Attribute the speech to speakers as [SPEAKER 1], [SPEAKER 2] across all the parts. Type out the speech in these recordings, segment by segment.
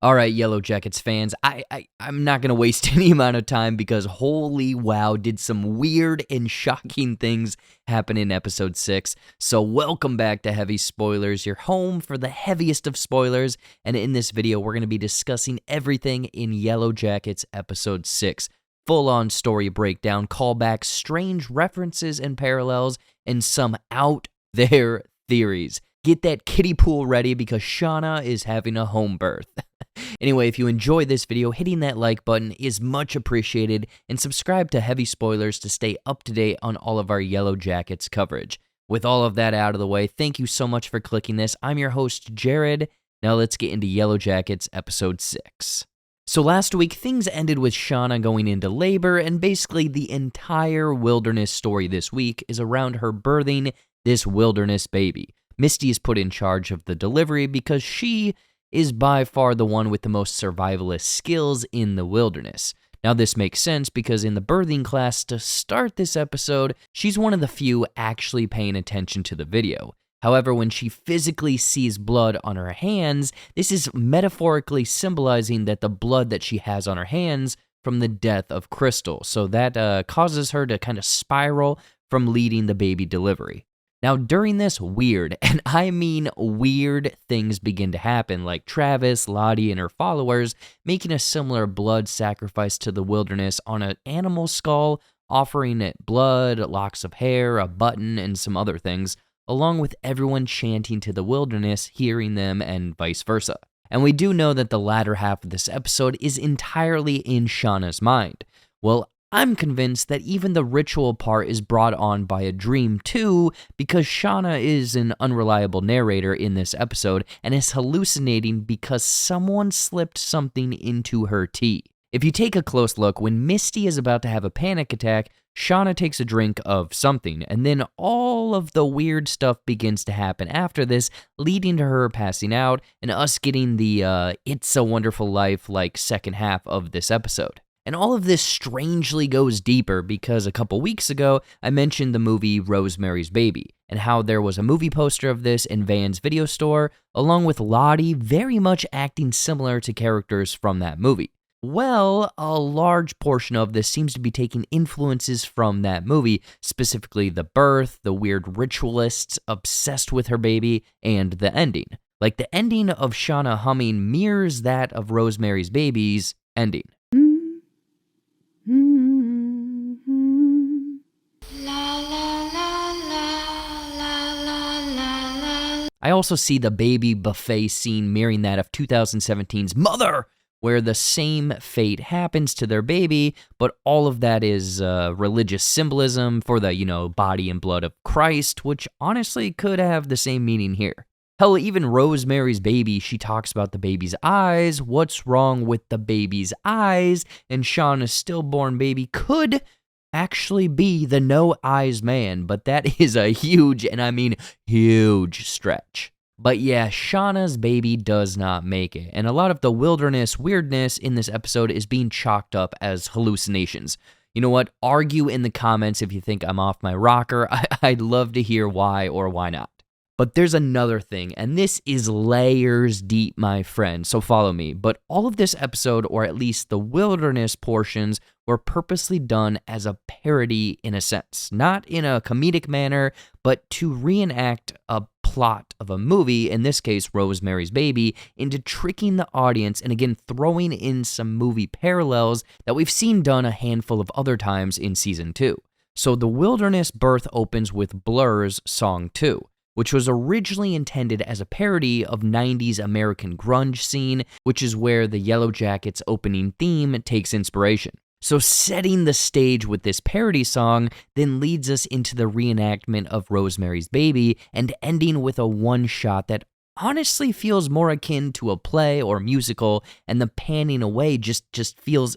[SPEAKER 1] All right, Yellowjackets fans, I'm not going to waste any amount of time because holy wow, did some weird and shocking things happen in episode 6. So welcome back to Heavy Spoilers, your home for the heaviest of spoilers. And in this video, we're going to be discussing everything in Yellowjackets episode 6. Full-on story breakdown, callbacks, strange references and parallels, and some out there theories. Get that kiddie pool ready because Shauna is having a home birth. Anyway, if you enjoyed this video, hitting that like button is much appreciated, and subscribe to Heavy Spoilers to stay up to date on all of our Yellowjackets coverage. With all of that out of the way, thank you so much for clicking this. I'm your host, Jared. Now let's get into Yellowjackets episode 6. So last week, things ended with Shauna going into labor, and basically the entire wilderness story this week is around her birthing this wilderness baby. Misty is put in charge of the delivery because she is by far the one with the most survivalist skills in the wilderness. Now this makes sense because in the birthing class to start this episode, she's one of the few actually paying attention to the video. However, when she physically sees blood on her hands, this is metaphorically symbolizing that the blood that she has on her hands from the death of Crystal. So that causes her to kind of spiral from leading the baby delivery. Now, during this, weird, and I mean weird, things begin to happen, like Travis, Lottie, and her followers making a similar blood sacrifice to the wilderness on an animal skull, offering it blood, locks of hair, a button, and some other things, along with everyone chanting to the wilderness, hearing them, and vice versa. And we do know that the latter half of this episode is entirely in Shauna's mind. Well, I'm convinced that even the ritual part is brought on by a dream too, because Shauna is an unreliable narrator in this episode and is hallucinating because someone slipped something into her tea. If you take a close look, when Misty is about to have a panic attack, Shauna takes a drink of something, and then all of the weird stuff begins to happen after this, leading to her passing out and us getting the It's a Wonderful Life like second half of this episode. And all of this strangely goes deeper because a couple weeks ago, I mentioned the movie Rosemary's Baby and how there was a movie poster of this in Van's video store, along with Lottie very much acting similar to characters from that movie. Well, a large portion of this seems to be taking influences from that movie, specifically the birth, the weird ritualists obsessed with her baby, and the ending. Like the ending of Shauna humming mirrors that of Rosemary's Baby's ending. I also see the baby buffet scene mirroring that of 2017's Mother, where the same fate happens to their baby, but all of that is religious symbolism for the, body and blood of Christ, which honestly could have the same meaning here. Hell, even Rosemary's Baby, she talks about the baby's eyes, what's wrong with the baby's eyes, and Shauna's stillborn baby could actually be the no-eyes man, but that is a huge, and I mean huge stretch. But yeah, Shauna's baby does not make it, and a lot of the wilderness weirdness in this episode is being chalked up as hallucinations. You know what? Argue in the comments if you think I'm off my rocker. I'd love to hear why or why not. But there's another thing, and this is layers deep, my friend, so follow me. But all of this episode, or at least the wilderness portions, were purposely done as a parody in a sense. Not in a comedic manner, but to reenact a plot of a movie, in this case, Rosemary's Baby, into tricking the audience and again throwing in some movie parallels that we've seen done a handful of other times in Season 2. So the wilderness birth opens with Blur's Song 2. Which was originally intended as a parody of 90s American grunge scene, which is where the Yellowjackets opening theme takes inspiration. So setting the stage with this parody song then leads us into the reenactment of Rosemary's Baby and ending with a one-shot that honestly feels more akin to a play or musical, and the panning away just feels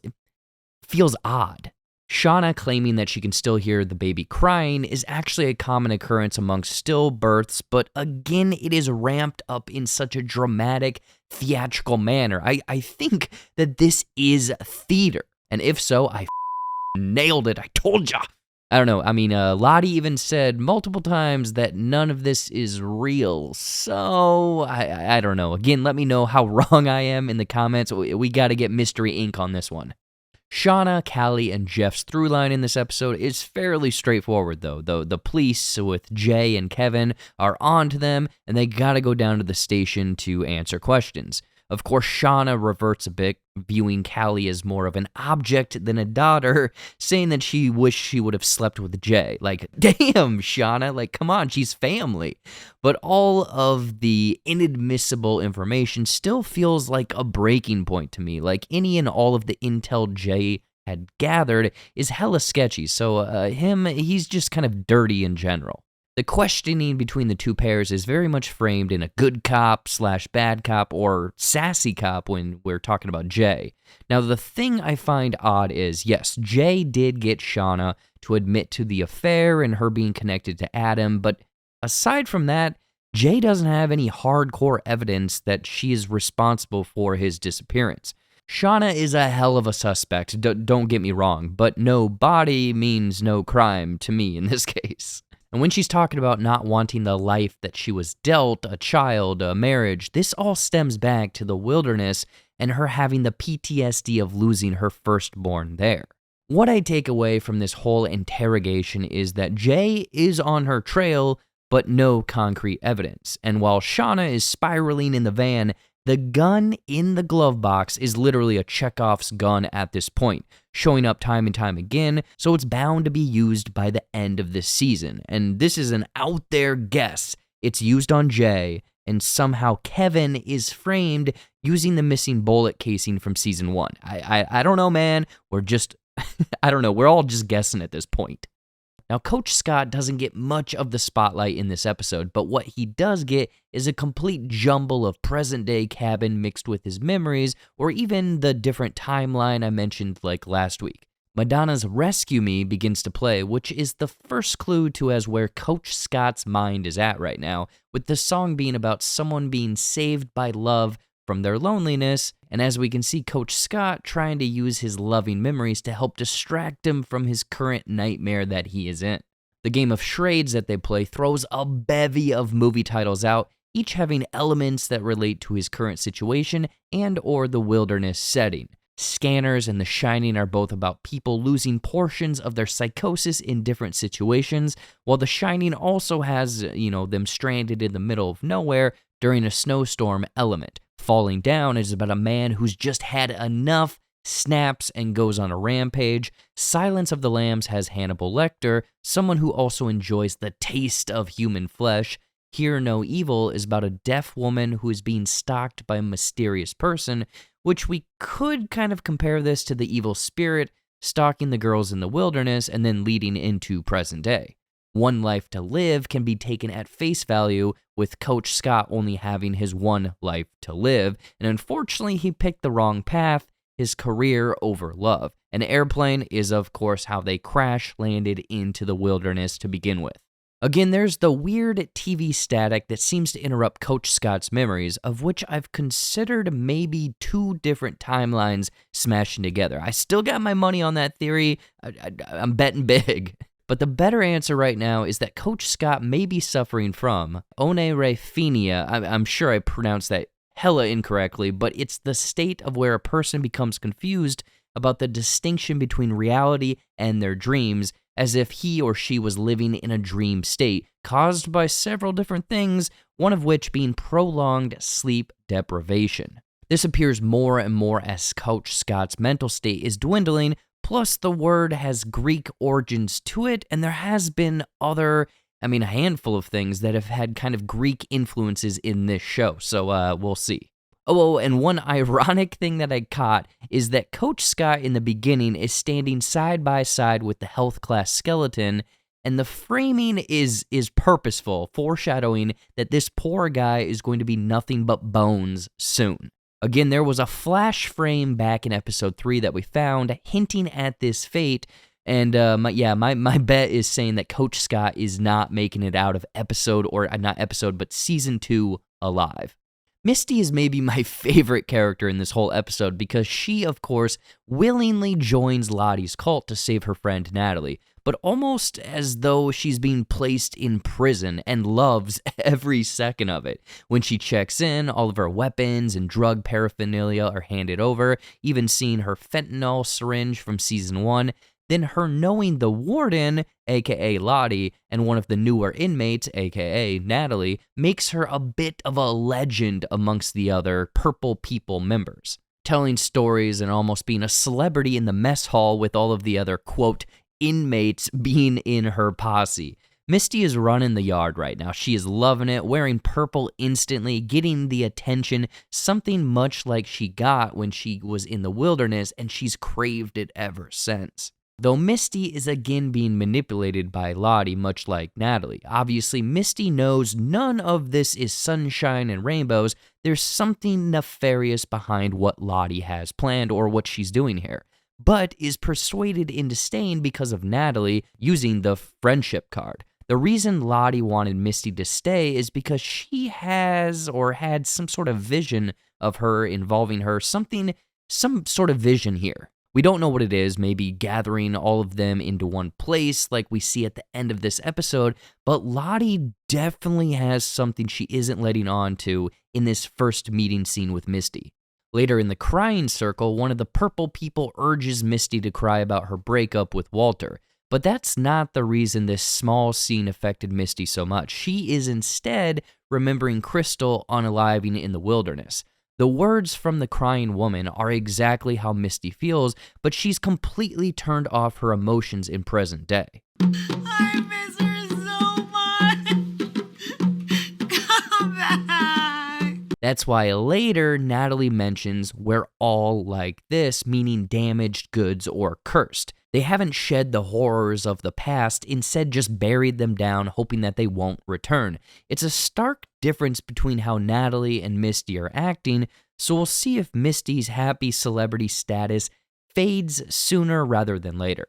[SPEAKER 1] odd. Shauna claiming that she can still hear the baby crying is actually a common occurrence amongst stillbirths, but again, it is ramped up in such a dramatic, theatrical manner. I think that this is theater, and if so, I nailed it. I told ya. I don't know. I mean, Lottie even said multiple times that none of this is real. So, I don't know. Again, let me know how wrong I am in the comments. We got to get Mystery Inc. on this one. Shauna, Callie, and Jeff's through line in this episode is fairly straightforward, though. The police with Jay and Kevin are on to them, and they gotta go down to the station to answer questions. Of course, Shauna reverts a bit, viewing Callie as more of an object than a daughter, saying that she wished she would have slept with Jay. Like, damn, Shauna, like, come on, she's family. But all of the inadmissible information still feels like a breaking point to me. Like, any and all of the intel Jay had gathered is hella sketchy, so he's just kind of dirty in general. The questioning between the two pairs is very much framed in a good cop / bad cop or sassy cop when we're talking about Jay. Now, the thing I find odd is, yes, Jay did get Shauna to admit to the affair and her being connected to Adam, but aside from that, Jay doesn't have any hardcore evidence that she is responsible for his disappearance. Shauna is a hell of a suspect, don't get me wrong, but no body means no crime to me in this case. And when she's talking about not wanting the life that she was dealt, a child, a marriage, this all stems back to the wilderness and her having the PTSD of losing her firstborn there. What I take away from this whole interrogation is that Jay is on her trail, but no concrete evidence. And while Shauna is spiraling in the van, the gun in the glove box is literally a Chekhov's gun at this point, showing up time and time again, so it's bound to be used by the end of this season. And this is an out there guess. It's used on Jay, and somehow Kevin is framed using the missing bullet casing from season 1. I don't know, man. We're just, I don't know. We're all just guessing at this point. Now, Coach Scott doesn't get much of the spotlight in this episode, but what he does get is a complete jumble of present-day Cabin mixed with his memories, or even the different timeline I mentioned like last week. Madonna's Rescue Me begins to play, which is the first clue to as where Coach Scott's mind is at right now, with the song being about someone being saved by love from their loneliness, and as we can see Coach Scott trying to use his loving memories to help distract him from his current nightmare that he is in. The game of charades that they play throws a bevy of movie titles out, each having elements that relate to his current situation and or the wilderness setting. Scanners and The Shining are both about people losing portions of their psychosis in different situations, while The Shining also has, them stranded in the middle of nowhere during a snowstorm element. Falling Down is about a man who's just had enough, snaps, and goes on a rampage. Silence of the Lambs has Hannibal Lecter, someone who also enjoys the taste of human flesh. Hear No Evil is about a deaf woman who is being stalked by a mysterious person, which we could kind of compare this to the evil spirit stalking the girls in the wilderness and then leading into present day. One Life to Live can be taken at face value, with Coach Scott only having his one life to live, and unfortunately he picked the wrong path, his career over love. An airplane is of course how they crash landed into the wilderness to begin with. Again, there's the weird TV static that seems to interrupt Coach Scott's memories, of which I've considered maybe 2 different timelines smashing together. I still got my money on that theory. I'm betting big. But the better answer right now is that Coach Scott may be suffering from oneirephrenia. I'm sure I pronounced that hella incorrectly, but it's the state of where a person becomes confused about the distinction between reality and their dreams, as if he or she was living in a dream state, caused by several different things, one of which being prolonged sleep deprivation. This appears more and more as Coach Scott's mental state is dwindling. Plus, the word has Greek origins to it, and there has been a handful of things that have had kind of Greek influences in this show, so we'll see. Oh, and one ironic thing that I caught is that Coach Scott in the beginning is standing side by side with the health class skeleton, and the framing is purposeful, foreshadowing that this poor guy is going to be nothing but bones soon. Again, there was a flash frame back in episode 3 that we found hinting at this fate, and my bet is saying that Coach Scott is not making it out of season 2 alive. Misty is maybe my favorite character in this whole episode because she, of course, willingly joins Lottie's cult to save her friend Natalie. but almost as though she's being placed in prison and loves every second of it. When she checks in, all of her weapons and drug paraphernalia are handed over, even seeing her fentanyl syringe from season 1. Then her knowing the warden, aka Lottie, and one of the newer inmates, aka Natalie, makes her a bit of a legend amongst the other Purple People members, telling stories and almost being a celebrity in the mess hall with all of the other, quote, inmates being in her posse. Misty is running the yard right now. She is loving it, wearing purple instantly, getting the attention, something much like she got when she was in the wilderness, and she's craved it ever since. Though Misty is again being manipulated by Lottie, much like Natalie. Obviously, Misty knows none of this is sunshine and rainbows. There's something nefarious behind what Lottie has planned or what she's doing here, but is persuaded into staying because of Natalie using the friendship card. The reason Lottie wanted Misty to stay is because she has or had some sort of vision of her involving her, some sort of vision here. We don't know what it is, maybe gathering all of them into one place like we see at the end of this episode, but Lottie definitely has something she isn't letting on to in this first meeting scene with Misty. Later in the crying circle, one of the Purple People urges Misty to cry about her breakup with Walter, but that's not the reason this small scene affected Misty so much. She is instead remembering Crystal unaliving in the wilderness. The words from the crying woman are exactly how Misty feels, but she's completely turned off her emotions in present day.
[SPEAKER 2] I miss her so much. Come back.
[SPEAKER 1] That's why later Natalie mentions we're all like this, meaning damaged goods or cursed. They haven't shed the horrors of the past, instead just buried them down, hoping that they won't return. It's a stark difference between how Natalie and Misty are acting, so we'll see if Misty's happy celebrity status fades sooner rather than later.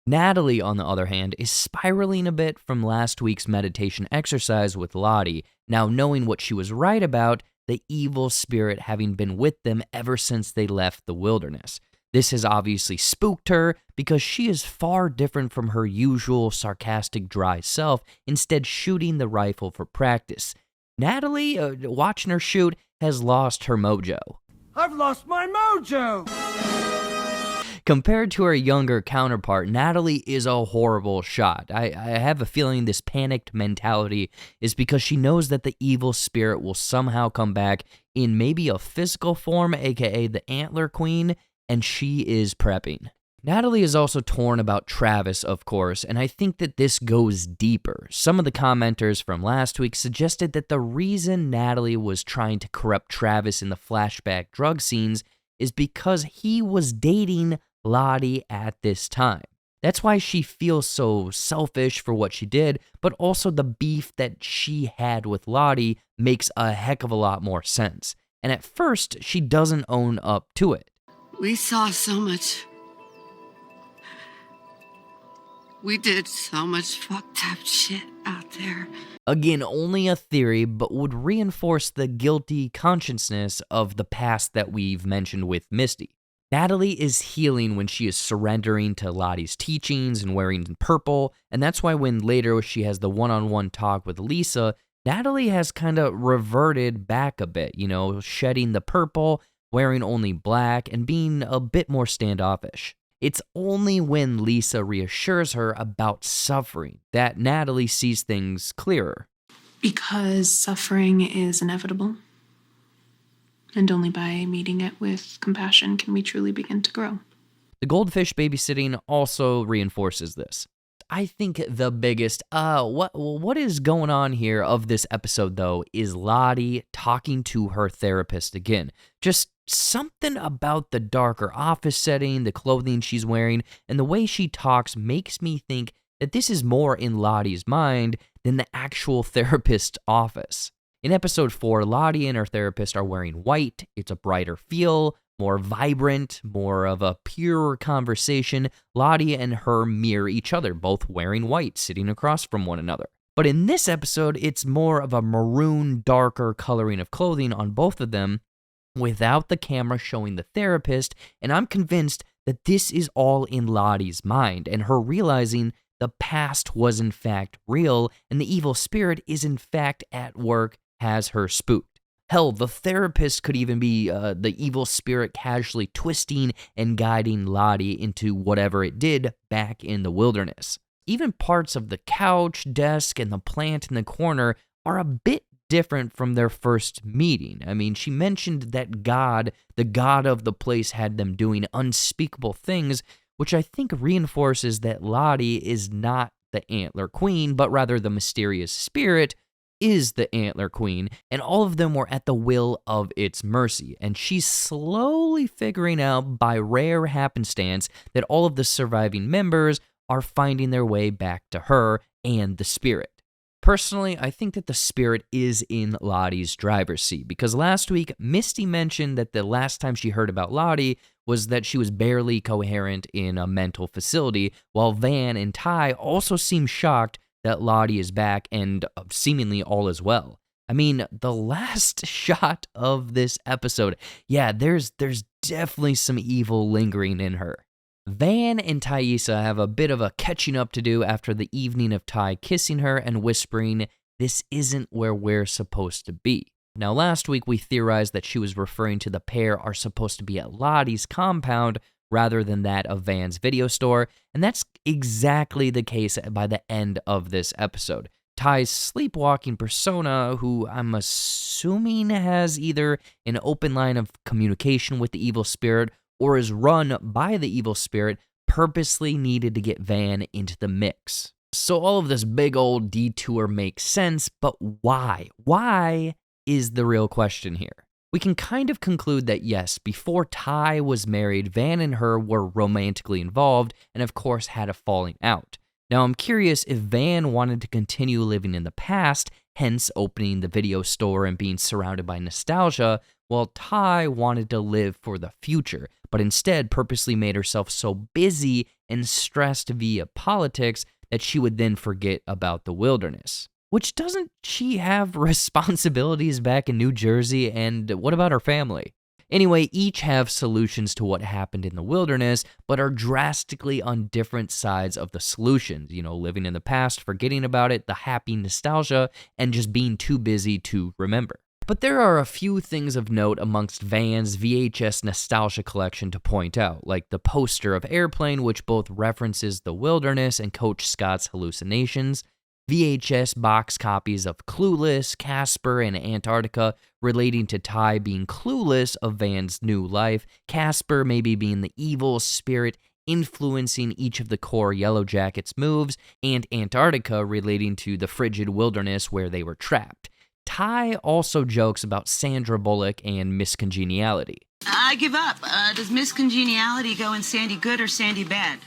[SPEAKER 1] Natalie, on the other hand, is spiraling a bit from last week's meditation exercise with Lottie, now knowing what she was right about, the evil spirit having been with them ever since they left the wilderness. This has obviously spooked her because she is far different from her usual sarcastic, dry self, instead shooting the rifle for practice. Natalie, watching her shoot, has lost her mojo.
[SPEAKER 3] I've lost my mojo!
[SPEAKER 1] Compared to her younger counterpart, Natalie is a horrible shot. I have a feeling this panicked mentality is because she knows that the evil spirit will somehow come back in maybe a physical form, aka the Antler Queen, and she is prepping. Natalie is also torn about Travis, of course, and I think that this goes deeper. Some of the commenters from last week suggested that the reason Natalie was trying to corrupt Travis in the flashback drug scenes is because he was dating Lottie at this time. That's why she feels so selfish for what she did, but also the beef that she had with Lottie makes a heck of a lot more sense. And at first, she doesn't own up to it.
[SPEAKER 2] We saw so much. We did so much fucked up shit out there.
[SPEAKER 1] Again, only a theory, but would reinforce the guilty consciousness of the past that we've mentioned with Misty. Natalie is healing when she is surrendering to Lottie's teachings and wearing purple, and that's why when later she has the one-on-one talk with Lisa, Natalie has kind of reverted back a bit, shedding the purple, wearing only black, and being a bit more standoffish. It's only when Lisa reassures her about suffering that Natalie sees things clearer.
[SPEAKER 4] Because suffering is inevitable. And only by meeting it with compassion can we truly begin to grow.
[SPEAKER 1] The goldfish babysitting also reinforces this. I think the biggest, what is going on here of this episode, though, is Lottie talking to her therapist again. Just something about the darker office setting, the clothing she's wearing, and the way she talks makes me think that this is more in Lottie's mind than the actual therapist's office. In episode 4, Lottie and her therapist are wearing white. It's a brighter feel, more vibrant, more of a pure conversation. Lottie and her mirror each other, both wearing white, sitting across from one another. But in this episode, it's more of a maroon, darker coloring of clothing on both of them, without the camera showing the therapist, and I'm convinced that this is all in Lottie's mind, and her realizing the past was in fact real, and the evil spirit is in fact at work, has her spooked. Hell, the therapist could even be the evil spirit casually twisting and guiding Lottie into whatever it did back in the wilderness. Even parts of the couch, desk, and the plant in the corner are a bit different from their first meeting. I mean, she mentioned that God, the God of the place, had them doing unspeakable things, which I think reinforces that Lottie is not the Antler Queen, but rather the mysterious spirit is the Antler Queen, and all of them were at the will of its mercy. And she's slowly figuring out by rare happenstance that all of the surviving members are finding their way back to her and the spirit. Personally, I think that the spirit is in Lottie's driver's seat, because last week, Misty mentioned that the last time she heard about Lottie was that she was barely coherent in a mental facility, while Van and Ty also seem shocked that Lottie is back and seemingly all is well. I mean, the last shot of this episode, yeah, there's definitely some evil lingering in her. Van and Thaisa have a bit of a catching up to do after the evening of Ty kissing her and whispering, "This isn't where we're supposed to be." Now, last week we theorized that she was referring to the pair are supposed to be at Lottie's compound rather than that of Van's video store, and that's exactly the case by the end of this episode. Ty's sleepwalking persona, who I'm assuming has either an open line of communication with the evil spirit or is run by the evil spirit, purposely needed to get Van into the mix. So all of this big old detour makes sense, but why? Why is the real question here. We can kind of conclude that yes, before Ty was married, Van and her were romantically involved and of course had a falling out. Now I'm curious if Van wanted to continue living in the past, hence opening the video store and being surrounded by nostalgia, while Ty wanted to live for the future, but instead purposely made herself so busy and stressed via politics that she would then forget about the wilderness. Which, doesn't she have responsibilities back in New Jersey, and what about her family? Anyway, each have solutions to what happened in the wilderness, but are drastically on different sides of the solutions. You know, living in the past, forgetting about it, the happy nostalgia, and just being too busy to remember. But there are a few things of note amongst Van's VHS nostalgia collection to point out, like the poster of Airplane, which both references the wilderness and Coach Scott's hallucinations, VHS box copies of Clueless, Casper, and Antarctica relating to Ty being clueless of Van's new life, Casper maybe being the evil spirit influencing each of the core Yellowjackets moves, and Antarctica relating to the frigid wilderness where they were trapped. Ty also jokes about Sandra Bullock and miscongeniality.
[SPEAKER 5] I give up. Does miscongeniality go in Sandy good or Sandy bad?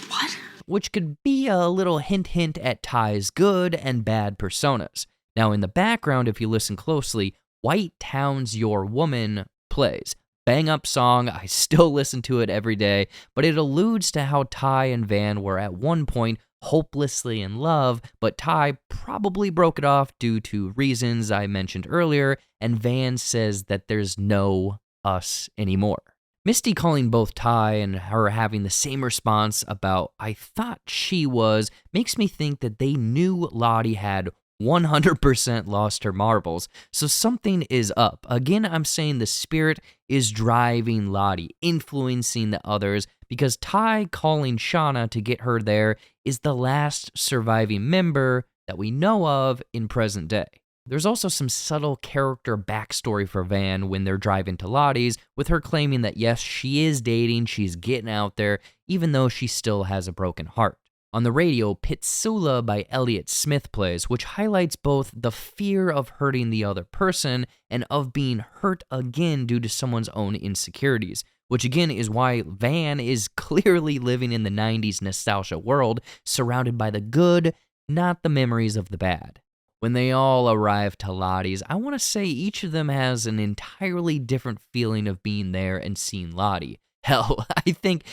[SPEAKER 5] What?
[SPEAKER 1] Which could be a little hint at Ty's good and bad personas. Now, in the background, if you listen closely, White Town's Your Woman plays. Bang up song, I still listen to it every day, but it alludes to how Ty and Van were at one point hopelessly in love, but Ty probably broke it off due to reasons I mentioned earlier, and Van says that there's no us anymore. Misty calling both Ty and her having the same response about "I thought she was" makes me think that they knew Lottie had 100% lost her marbles, so something is up. Again, I'm saying the spirit is driving Lottie, influencing the others, because Ty calling Shauna to get her there is the last surviving member that we know of in present day. There's also some subtle character backstory for Van when they're driving to Lottie's, with her claiming that yes, she is dating, she's getting out there, even though she still has a broken heart. On the radio, Pitsula by Elliott Smith plays, which highlights both the fear of hurting the other person and of being hurt again due to someone's own insecurities, which again is why Van is clearly living in the 90s nostalgia world, surrounded by the good, not the memories of the bad. When they all arrive to Lottie's, I want to say each of them has an entirely different feeling of being there and seeing Lottie. Hell, I think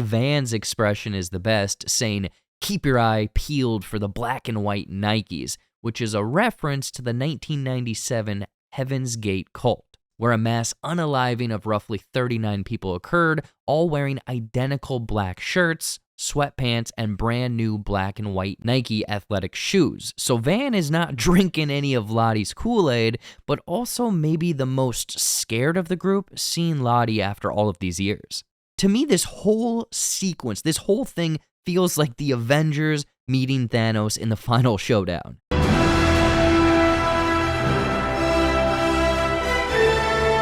[SPEAKER 1] Van's expression is the best, saying, "Keep your eye peeled for the black and white Nikes," which is a reference to the 1997 Heaven's Gate cult, where a mass unaliving of roughly 39 people occurred, all wearing identical black shirts, sweatpants, and brand new black and white Nike athletic shoes. So Van is not drinking any of Lottie's Kool-Aid, but also maybe the most scared of the group, seeing Lottie after all of these years. To me, this whole sequence, this whole thing feels like the Avengers meeting Thanos in the final showdown.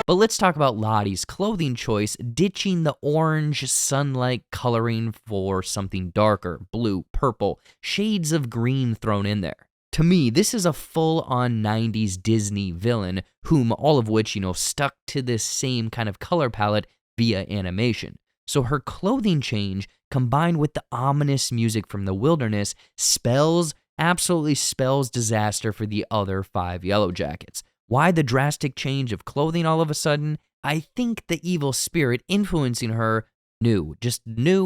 [SPEAKER 1] But let's talk about Lottie's clothing choice, ditching the orange sunlight coloring for something darker, blue, purple, shades of green thrown in there. To me, this is a full-on 90s Disney villain, whom all of which, stuck to this same kind of color palette via animation. So her clothing change, combined with the ominous music from the wilderness, absolutely spells disaster for the other 5 Yellowjackets. Why the drastic change of clothing all of a sudden? I think the evil spirit influencing her knew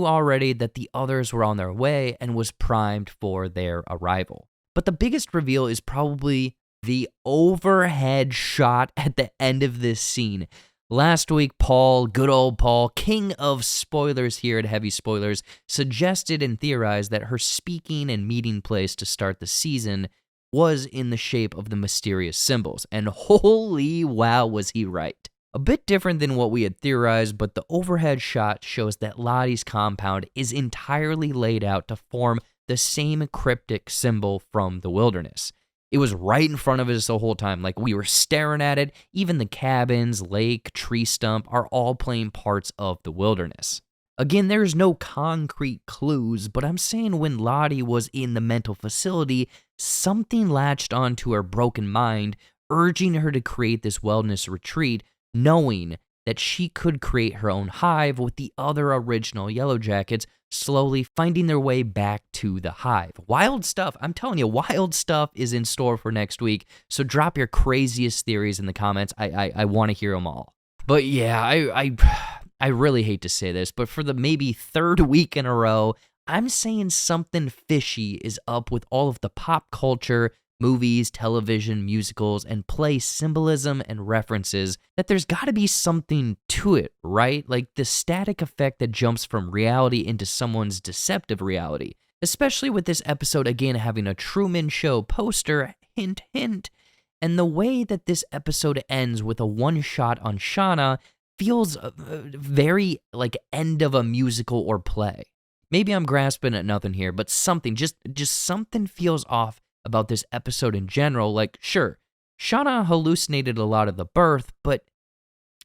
[SPEAKER 1] already that the others were on their way and was primed for their arrival. But the biggest reveal is probably the overhead shot at the end of this scene. Last week, Paul, good old Paul, king of spoilers here at Heavy Spoilers, suggested and theorized that her speaking and meeting place to start the season was in the shape of the mysterious symbols, and holy wow was he right. A bit different than what we had theorized, but the overhead shot shows that Lottie's compound is entirely laid out to form the same cryptic symbol from the wilderness. It was right in front of us the whole time, like we were staring at it. Even the cabins, lake, tree stump are all playing parts of the wilderness. Again, there's no concrete clues, but I'm saying when Lottie was in the mental facility, something latched onto her broken mind, urging her to create this wellness retreat, knowing that she could create her own hive with the other original Yellowjackets, slowly finding their way back to the hive. Wild stuff. I'm telling you, wild stuff is in store for next week, so drop your craziest theories in the comments. I want to hear them all. But yeah, I really hate to say this, but for the maybe 3rd week in a row, I'm saying something fishy is up with all of the pop culture, movies, television, musicals, and play symbolism and references, that there's got to be something to it, right? Like the static effect that jumps from reality into someone's deceptive reality. Especially with this episode again having a Truman Show poster, hint, hint. And the way that this episode ends with a one-shot on Shauna feels very like end of a musical or play. Maybe I'm grasping at nothing here, but something, just something feels off about this episode in general. Like, sure, Shauna hallucinated a lot of the birth, but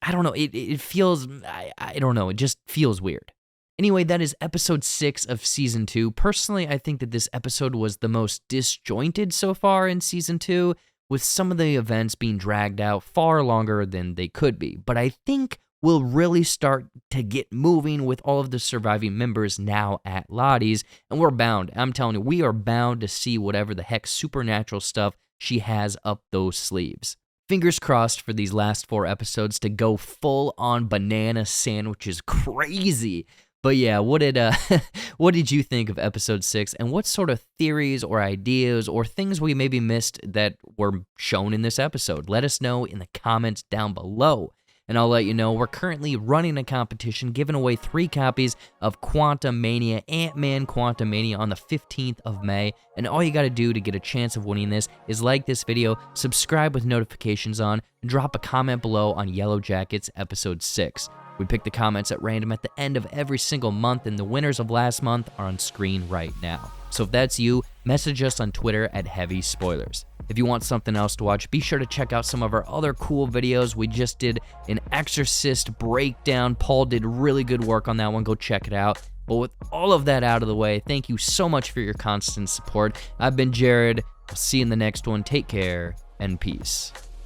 [SPEAKER 1] I don't know, it feels, I don't know, it just feels weird. Anyway, that is episode 6 of season 2. Personally, I think that this episode was the most disjointed so far in season 2, with some of the events being dragged out far longer than they could be. But I think we'll really start to get moving with all of the surviving members now at Lottie's, and we're bound, I'm telling you, we are bound to see whatever the heck supernatural stuff she has up those sleeves. Fingers crossed for these last 4 episodes to go full on banana sandwiches crazy. But yeah, what did you think of episode 6, and what sort of theories or ideas or things we maybe missed that were shown in this episode? Let us know in the comments down below. And I'll let you know, we're currently running a competition giving away 3 copies of Quantumania, Ant-Man Quantumania on the 15th of May. And all you got to do to get a chance of winning this is like this video, subscribe with notifications on, and drop a comment below on Yellowjackets episode 6. We pick the comments at random at the end of every single month, and the winners of last month are on screen right now. So if that's you, message us on Twitter at Heavy Spoilers. If you want something else to watch, be sure to check out some of our other cool videos. We just did an Exorcist breakdown. Paul did really good work on that one. Go check it out. But with all of that out of the way, thank you so much for your constant support. I've been Jared. I'll see you in the next one. Take care and peace.